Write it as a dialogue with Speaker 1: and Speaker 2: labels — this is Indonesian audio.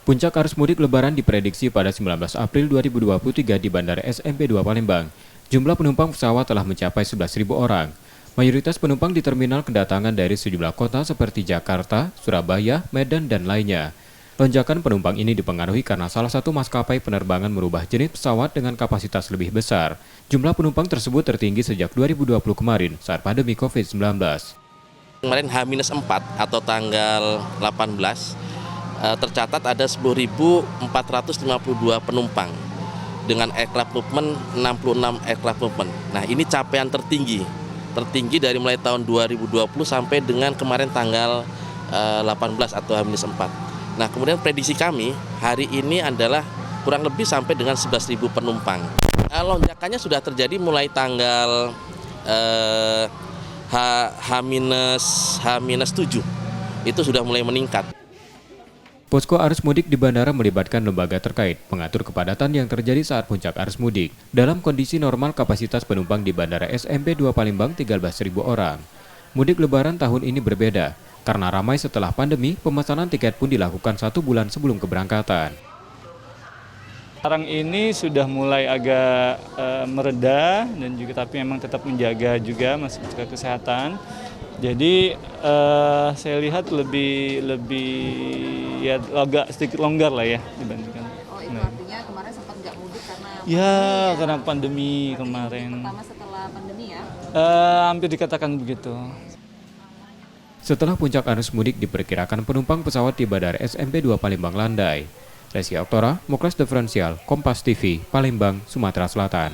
Speaker 1: Puncak arus mudik Lebaran diprediksi pada 19 April 2023 di Bandara SMP 2 Palembang. Jumlah penumpang pesawat telah mencapai 11.000 orang. Mayoritas penumpang di terminal kedatangan dari sejumlah kota seperti Jakarta, Surabaya, Medan, dan lainnya. Lonjakan penumpang ini dipengaruhi karena salah satu maskapai penerbangan merubah jenis pesawat dengan kapasitas lebih besar. Jumlah penumpang tersebut tertinggi sejak 2020 kemarin saat pandemi COVID-19.
Speaker 2: Kemarin H-4 atau tanggal 18 tercatat ada 10.452 penumpang dengan aircraft movement 66 aircraft movement. Nah, ini capaian tertinggi dari mulai tahun 2020 sampai dengan kemarin tanggal 18 atau H-4. Nah, kemudian prediksi kami hari ini adalah kurang lebih sampai dengan 11.000 penumpang. Lonjakannya sudah terjadi mulai tanggal H-7 itu sudah mulai meningkat.
Speaker 1: Posko arus mudik di bandara melibatkan lembaga terkait mengatur kepadatan yang terjadi saat puncak arus mudik. Dalam kondisi normal, kapasitas penumpang di Bandara SMP 2 Palembang 13.000 orang. Mudik Lebaran tahun ini berbeda. Karena ramai setelah pandemi, pemesanan tiket pun dilakukan 1 bulan sebelum keberangkatan.
Speaker 3: Sekarang ini sudah mulai agak mereda dan juga tapi memang tetap menjaga juga masih menjaga kesehatan. Jadi saya lihat lebih ya agak sedikit longgar lah ya dibandingkan.
Speaker 4: Oh, itu artinya kemarin sempat nggak mudik karena pandemi
Speaker 3: karena pandemi kemarin.
Speaker 4: Pertama setelah pandemi ya?
Speaker 3: Hampir dikatakan begitu.
Speaker 1: Setelah puncak arus mudik diperkirakan penumpang pesawat di Bandara SMP 2 Palembang landai. Resi Oktora, Muklas Diferensial, Kompas TV, Palembang, Sumatera Selatan.